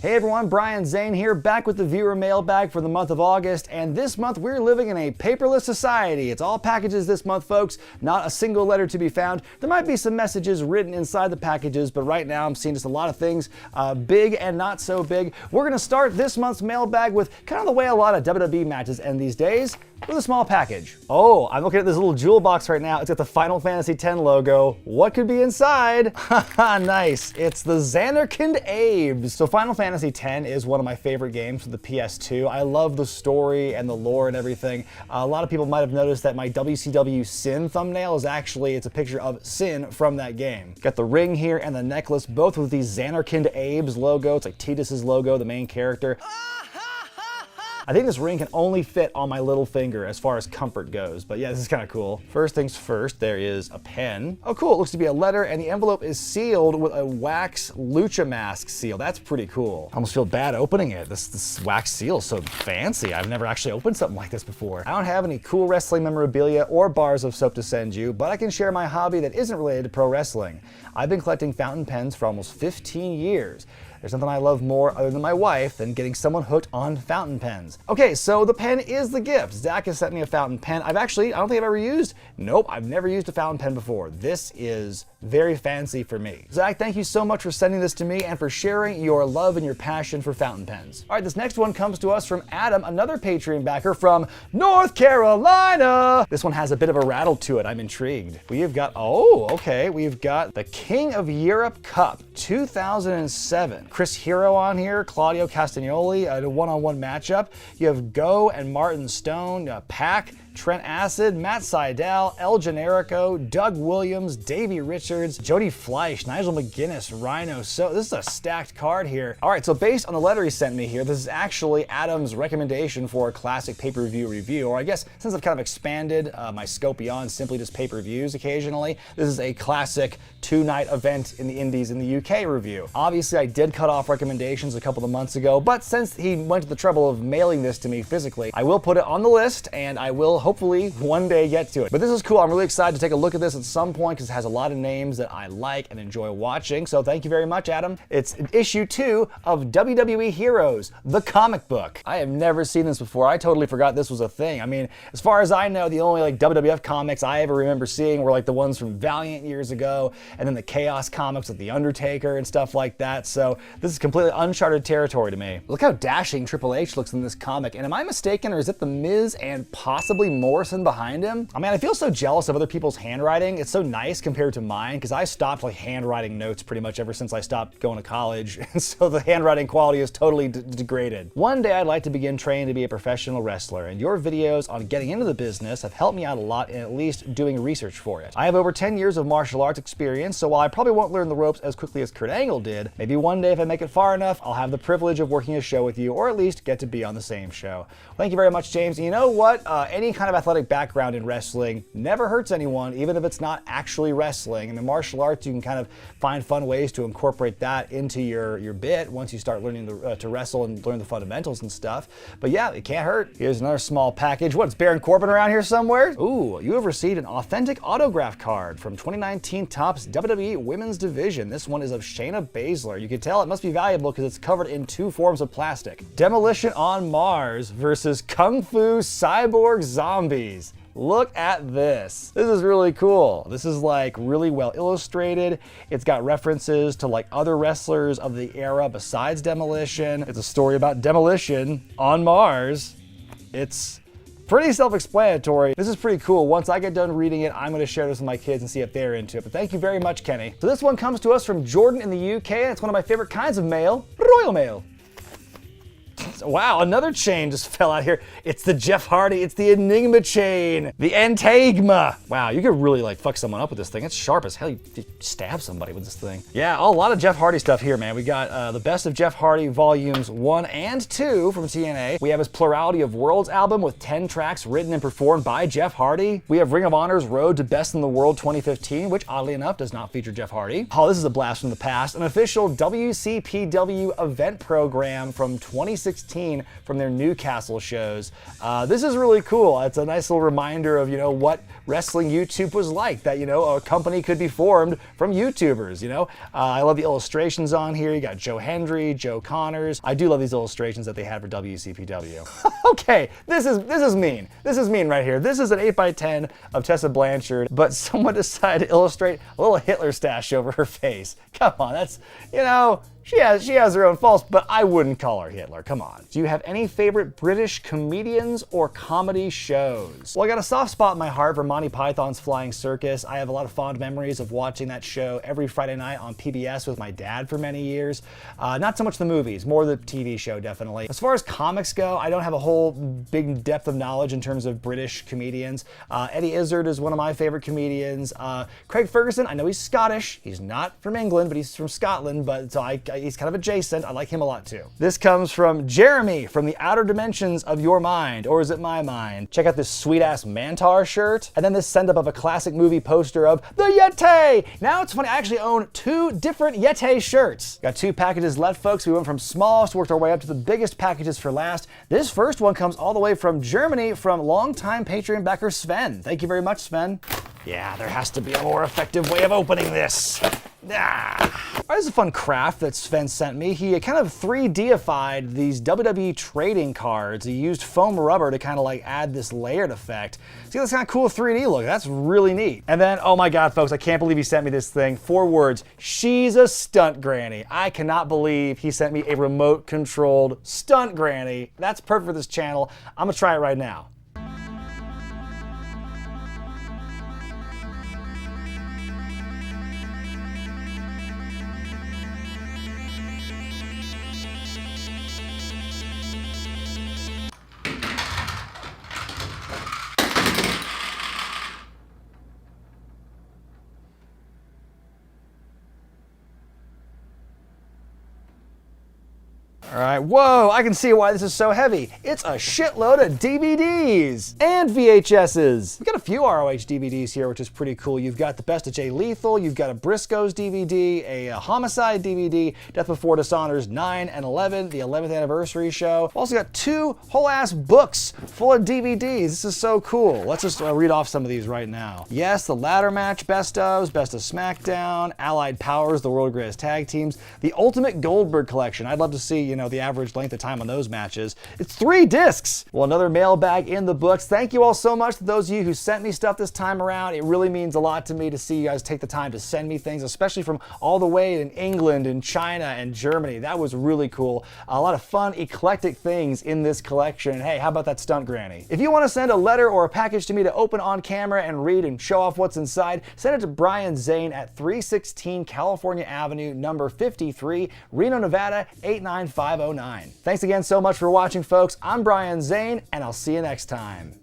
Hey everyone, Brian Zane here, back with the viewer mailbag for the month of August, and this month we're living in a paperless society. It's all packages this month, folks, not a single letter to be found. There might be some messages written inside the packages, but right now I'm seeing just a lot of things, big and not so big. We're gonna start this month's mailbag with kind of the way a lot of WWE matches end these days, with a small package. Oh, I'm looking at this little jewel box right now. It's got the Final Fantasy X logo. What could be inside? Haha, nice. It's the Zanarkand Abes. So Final Fantasy X is one of my favorite games for the PS2. I love the story and the lore and everything. A lot of people might have noticed that my WCW Sin thumbnail is actually, it's a picture of Sin from that game. Got the ring here and the necklace, both with the Zanarkand Abes logo. It's like Tidus's logo, the main character. I think this ring can only fit on my little finger as far as comfort goes, but yeah, this is kind of cool. First things first, there is a pen. Oh cool, it looks to be a letter, and the envelope is sealed with a wax lucha mask seal. That's pretty cool. I almost feel bad opening it. This wax seal is so fancy. I've never actually opened something like this before. I don't have any cool wrestling memorabilia or bars of soap to send you, but I can share my hobby that isn't related to pro wrestling. I've been collecting fountain pens for almost 15 years. There's nothing I love more other than my wife than getting someone hooked on fountain pens. Okay, so the pen is the gift. Zach has sent me a fountain pen. I don't think I've ever used. Nope, I've never used a fountain pen before. This is very fancy for me. Zach, thank you so much for sending this to me and for sharing your love and your passion for fountain pens. All right, this next one comes to us from Adam, another Patreon backer from North Carolina. This one has a bit of a rattle to it. I'm intrigued. We've got the King of Europe Cup 2007. Chris Hero on here, Claudio Castagnoli, a one-on-one matchup. You have Go and Martin Stone, Pac, Trent Acid, Matt Sydal, El Generico, Doug Williams, Davey Richards, Jody Fleisch, Nigel McGuinness, Reno. So this is a stacked card here. All right, so based on the letter he sent me here, this is actually Adam's recommendation for a classic pay-per-view review, or I guess since I've kind of expanded my scope beyond simply just pay-per-views occasionally, this is a classic two-night event in the Indies in the UK review. Obviously, I did cut off recommendations a couple of months ago, but since he went to the trouble of mailing this to me physically, I will put it on the list, and I will hopefully one day get to it. But this is cool. I'm really excited to take a look at this at some point because it has a lot of names that I like and enjoy watching. So thank you very much, Adam. It's issue 2 of WWE Heroes, the comic book. I have never seen this before. I totally forgot this was a thing. I mean, as far as I know, the only like WWF comics I ever remember seeing were like the ones from Valiant years ago, and then the Chaos comics with The Undertaker and stuff like that. So this is completely uncharted territory to me. Look how dashing Triple H looks in this comic. And am I mistaken, or is it The Miz and possibly Morrison behind him? I mean, I feel so jealous of other people's handwriting. It's so nice compared to mine because I stopped like handwriting notes pretty much ever since I stopped going to college. And so the handwriting quality is totally degraded. One day I'd like to begin training to be a professional wrestler, and your videos on getting into the business have helped me out a lot in at least doing research for it. I have over 10 years of martial arts experience, so while I probably won't learn the ropes as quickly as Kurt Angle did, maybe one day if I make it far enough, I'll have the privilege of working a show with you, or at least get to be on the same show. Thank you very much, James. And you know what? Any kind of athletic background in wrestling never hurts anyone, even if it's not actually wrestling. And in martial arts, you can kind of find fun ways to incorporate that into your bit once you start learning to wrestle and learn the fundamentals and stuff. But yeah, it can't hurt. Here's another small package. What's Baron Corbin around here somewhere? Ooh, you have received an authentic autograph card from 2019 Topps WWE Women's Division. This one is of Shayna Baszler. You can tell it must be valuable because it's covered in 2 forms of plastic. Demolition on Mars versus Kung Fu Cyborg Zombies. Look at this. This is really cool. This is like really well illustrated. It's got references to like other wrestlers of the era besides Demolition. It's a story about demolition on Mars. It's pretty self-explanatory. This is pretty cool. Once I get done reading it, I'm gonna share this with my kids and see if they're into it. But thank you very much, Kenny. So this one comes to us from Jordan in the UK, and it's one of my favorite kinds of mail, royal mail. Wow, another chain just fell out here. It's the Jeff Hardy, it's the Enigma chain, the Antagma. Wow, you could really like fuck someone up with this thing. It's sharp as hell. You stab somebody with this thing. Yeah, a lot of Jeff Hardy stuff here, man. We got the Best of Jeff Hardy volumes 1 and 2 from TNA. We have his Plurality of Worlds album with 10 tracks written and performed by Jeff Hardy. We have Ring of Honor's Road to Best in the World 2015, which oddly enough does not feature Jeff Hardy. Oh, this is a blast from the past. An official WCPW event program from 2016 2016 from their Newcastle shows. This is really cool. It's a nice little reminder of, what wrestling YouTube was like, that, a company could be formed from YouTubers, I love the illustrations on here. You got Joe Hendry, Joe Connors. I do love these illustrations that they had for WCPW. Okay, this is mean. This is mean right here. This is an 8x10 of Tessa Blanchard, but someone decided to illustrate a little Hitler stash over her face. Come on, that's, she has her own faults, but I wouldn't call her Hitler. Come on. Do you have any favorite British comedians or comedy shows? Well, I got a soft spot in my heart for Monty Python's Flying Circus. I have a lot of fond memories of watching that show every Friday night on PBS with my dad for many years. Not so much the movies, more the TV show, definitely. As far as comics go, I don't have a whole big depth of knowledge in terms of British comedians. Eddie Izzard is one of my favorite comedians. Craig Ferguson, I know he's Scottish. He's not from England, but he's from Scotland, but so he's kind of adjacent. I like him a lot too. This comes from Jeremy from the Outer Dimensions of Your Mind, or is it my mind? Check out this sweet ass Mantar shirt, and then this send up of a classic movie poster of the Yeti. Now it's funny, I actually own 2 different Yeti shirts. Got 2 packages left, folks. We went from smallest, worked our way up to the biggest packages for last. This first one comes all the way from Germany from longtime Patreon backer Sven. Thank you very much, Sven. Yeah, there has to be a more effective way of opening this. This is a fun craft that Sven sent me. He kind of 3D-ified these WWE trading cards. He used foam rubber to kind of add this layered effect. See, that's kind of cool 3D look. That's really neat. And then, oh my God, folks, I can't believe he sent me this thing. 4 words, she's a stunt granny. I cannot believe he sent me a remote-controlled stunt granny. That's perfect for this channel. I'm gonna try it right now. All right, whoa, I can see why this is so heavy. It's a shitload of DVDs and VHSs. We've got a few ROH DVDs here, which is pretty cool. You've got the Best of Jay Lethal, you've got a Briscoes DVD, a Homicide DVD, Death Before Dishonor's 9 and 11, the 11th anniversary show. We've also got 2 whole ass books full of DVDs. This is so cool. Let's just read off some of these right now. Yes, the ladder match Best of SmackDown, Allied Powers, the World Greatest Tag Teams, the Ultimate Goldberg Collection. I'd love to see, the average length of time on those matches. It's 3 discs. Well, another mailbag in the books. Thank you all so much to those of you who sent me stuff this time around. It really means a lot to me to see you guys take the time to send me things, especially from all the way in England and China and Germany. That was really cool. A lot of fun, eclectic things in this collection. Hey, how about that stunt granny? If you want to send a letter or a package to me to open on camera and read and show off what's inside, send it to Brian Zane at 316 California Avenue, number 53, Reno, Nevada, 89509. Thanks again so much for watching, folks. I'm Brian Zane, and I'll see you next time.